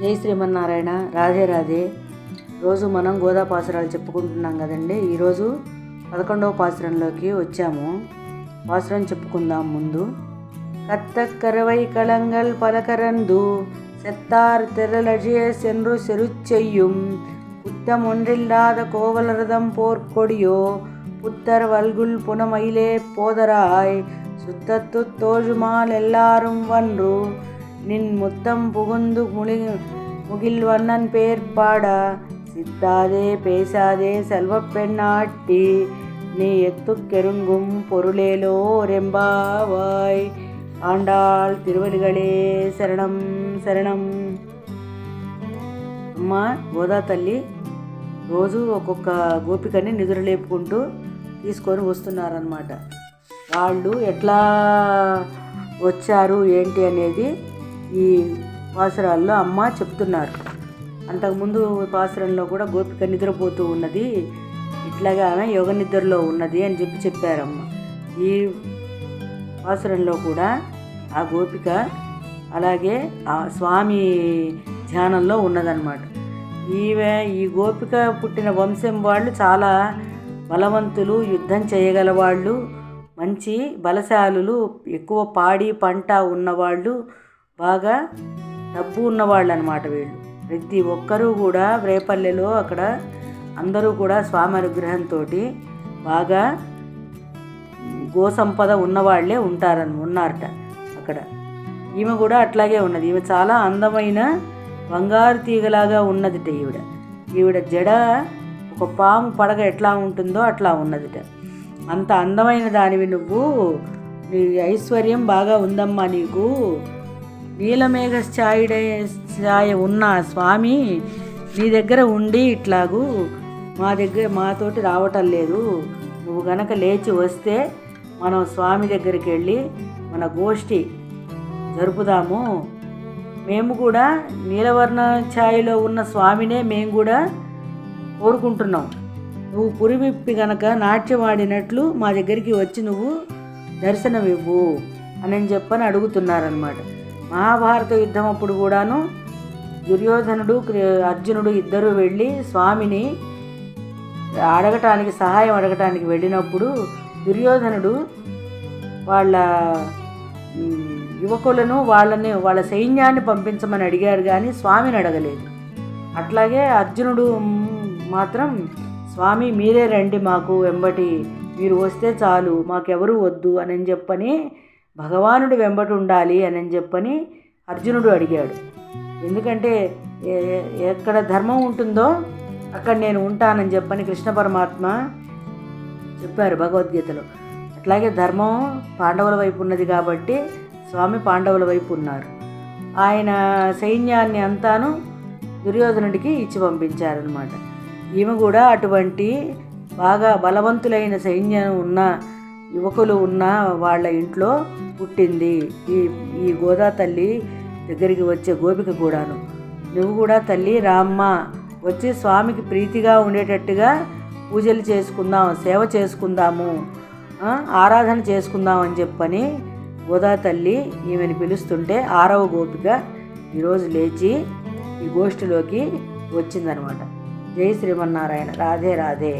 జై శ్రీమన్నారాయణ. రాధే రాధే. రోజు మనం గోదా పాసురాలు చెప్పుకుంటున్నాం కదండి. ఈరోజు 11వ పాసురంలోకి వచ్చాము. పాసురం చెప్పుకుందాం. ముందు கத்தக்கரவை களங்கள் பலகரந்து செத்தார் திரளழிய சென்று செருச்செய்யும் குத்தம் ஒன்றில்லாத கோவலரதம் போர்க்கொடியோ புத்தர் வல்குல் புனமயிலே போதராய் சுத்தத்து தோழுமால் எல்லாரும் வன்று நின் முத்தம் புகுந்து முகில்வண்ணன் பேர் பாட சித்தாதே பேசாதே செல்வப் பெண்ணாட்டி நீ எத்துக்கெருங்கும் பொருளேலோ ரெம்பாவாய் ఆండాళ్ తిరువలిగళే శరణం శరణం. అమ్మ గోదా తల్లి రోజు ఒక్కొక్క గోపికని నిద్రలేపుకుంటూ తీసుకొని వస్తున్నారనమాట. వాళ్ళు ఎట్లా వచ్చారు ఏంటి అనేది ఈ పాసురాల్లో అమ్మ చెప్తున్నారు. అంతకుముందు పాసురంలో కూడా గోపిక నిద్రపోతూ ఉన్నది, ఇట్లాగా ఆమె యోగ నిద్రలో ఉన్నది అని చెప్పారమ్మ. ఈ పాసురంలో కూడా ఆ గోపిక అలాగే ఆ స్వామి ధ్యానంలో ఉన్నదన్నమాట. ఈ గోపిక పుట్టిన వంశం వాళ్ళు చాలా బలవంతులు, యుద్ధం చేయగలవాళ్ళు, మంచి బలశాలులు, ఎక్కువ పాడి పంట ఉన్నవాళ్ళు, బాగా డబ్బు ఉన్నవాళ్ళు అన్నమాట. వీళ్ళు ప్రతి ఒక్కరూ కూడా రేపల్లెలో అక్కడ అందరూ కూడా స్వామి అనుగ్రహంతో బాగా గోసంపద ఉన్నవాళ్లే ఉన్నారట అక్కడ. ఈమె కూడా అట్లాగే ఉన్నది. ఈమె చాలా అందమైన బంగారు తీగలాగా ఉన్నదిట. ఈవిడ జడ ఒక పాము పడగ ఎట్లా ఉంటుందో అట్లా ఉన్నదిట. అంత అందమైన దానివి నువ్వు. నీ ఐశ్వర్యం బాగా ఉందమ్మా నీకు. నీలమేఘ ఛాయ ఉన్న స్వామి నీ దగ్గర ఉండి ఇట్లాగూ మాతోటి రావటం లేదు. నువ్వు గనక లేచి వస్తే మనం స్వామి దగ్గరికి వెళ్ళి మన గోష్ఠి జరుపుదాము. మేము కూడా నీలవర్ణ ఛాయలో ఉన్న స్వామినే మేము కూడా కోరుకుంటున్నాం. నువ్వు పురివిప్పి గనక నాట్యం ఆడినట్లు మా దగ్గరికి వచ్చి నువ్వు దర్శనం ఇవ్వు అని చెప్పని అడుగుతున్నారనమాట. మహాభారత యుద్ధం అప్పుడు కూడాను దుర్యోధనుడు అర్జునుడు ఇద్దరు వెళ్ళి స్వామిని సహాయం అడగటానికి వెళ్ళినప్పుడు దుర్యోధనుడు వాళ్ళ యువకులను వాళ్ళ సైన్యాన్ని పంపించమని అడిగారు, కానీ స్వామిని అడగలేదు. అట్లాగే అర్జునుడు మాత్రం స్వామి మీరే రండి, మాకు వెంబటి మీరు వస్తే చాలు, మాకెవరూ వద్దు అని చెప్పని భగవానుడు వెంబటి ఉండాలి అని చెప్పని అర్జునుడు అడిగాడు. ఎందుకంటే ఎక్కడ ధర్మం ఉంటుందో అక్కడ నేను ఉంటానని చెప్పని కృష్ణ పరమాత్మ చెప్పారు భగవద్గీతలో. అట్లాగే ధర్మం పాండవుల వైపు ఉన్నది కాబట్టి స్వామి పాండవుల వైపు ఉన్నారు. ఆయన సైన్యాన్ని అంతాను దుర్యోధనుడికి ఇచ్చి పంపించారనమాట. ఈమె కూడా అటువంటి బాగా బలవంతులైన సైన్యం ఉన్న యువకులు ఉన్న వాళ్ళ ఇంట్లో పుట్టింది. ఈ గోదా తల్లి దగ్గరికి వచ్చే గోపిక కూడాను. నువ్వు కూడా తల్లి రామ్మ, వచ్చి స్వామికి ప్రీతిగా ఉండేటట్టుగా పూజలు చేసుకుందాం, సేవ చేసుకుందాము, ఆరాధన చేసుకుందాం అని చెప్పని గోదా తల్లి ఈమెను పిలుస్తుంటే 6వ గోపిక ఈరోజు లేచి ఈ గోష్ఠిలోకి వచ్చిందనమాట. జై శ్రీమన్నారాయణ. రాధే రాధే.